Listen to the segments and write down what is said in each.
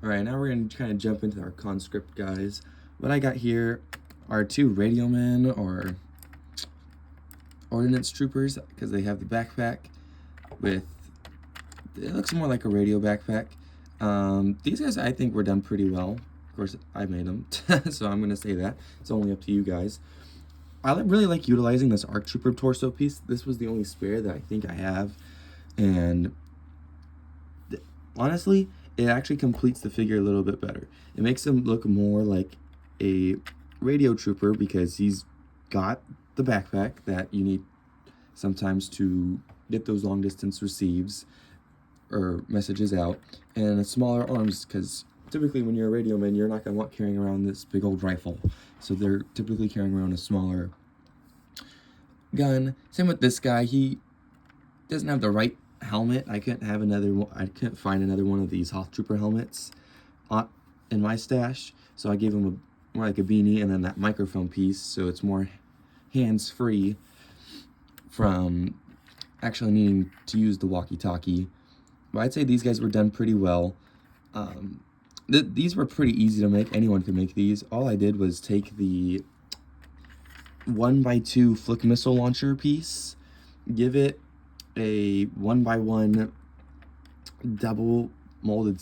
Alright, now we're going to kind of jump into our conscript guys. What I got here are 2 Radiomen, or ordnance troopers, because they have the backpack with, it looks more like a radio backpack. These guys I think were done pretty well. Of course, I made them, so I'm going to say that. It's only up to you guys. I really like utilizing this ARC Trooper torso piece. This was the only spare that I think I have, and honestly, it actually completes the figure a little bit better. It makes him look more like a radio trooper because he's got the backpack that you need sometimes to get those long distance receives or messages out, and smaller arms, because typically when you're a radio man, you're not going to want carrying around this big old rifle, so they're typically carrying around a smaller gun. Same with this guy. He doesn't have the right helmet. I couldn't find another one of these Hoth Trooper helmets in my stash, so I gave him more like a beanie and then that microphone piece, so it's more hands-free from actually needing to use the walkie-talkie. But I'd say these guys were done pretty well. These were pretty easy to make. Anyone could make these. All I did was take the 1x2 flick missile launcher piece, give it a 1x1 double molded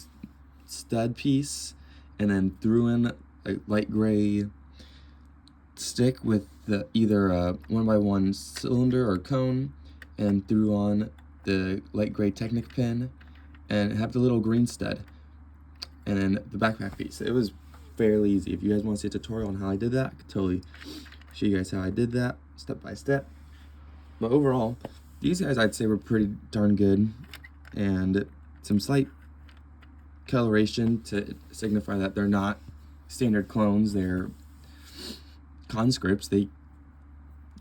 stud piece, and then threw in a light gray stick with either a 1x1 cylinder or cone, and threw on the light gray Technic pin, and have the little green stud, and then the backpack piece. It was fairly easy. If you guys want to see a tutorial on how I did that, I could totally show you guys how I did that step by step. But overall, these guys I'd say were pretty darn good, and some slight coloration to signify that they're not standard clones, they're conscripts. They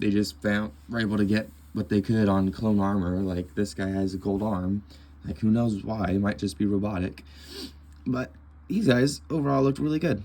just were able to get what they could on clone armor. Like, this guy has a gold arm, like, who knows why. It might just be robotic, but these guys overall looked really good.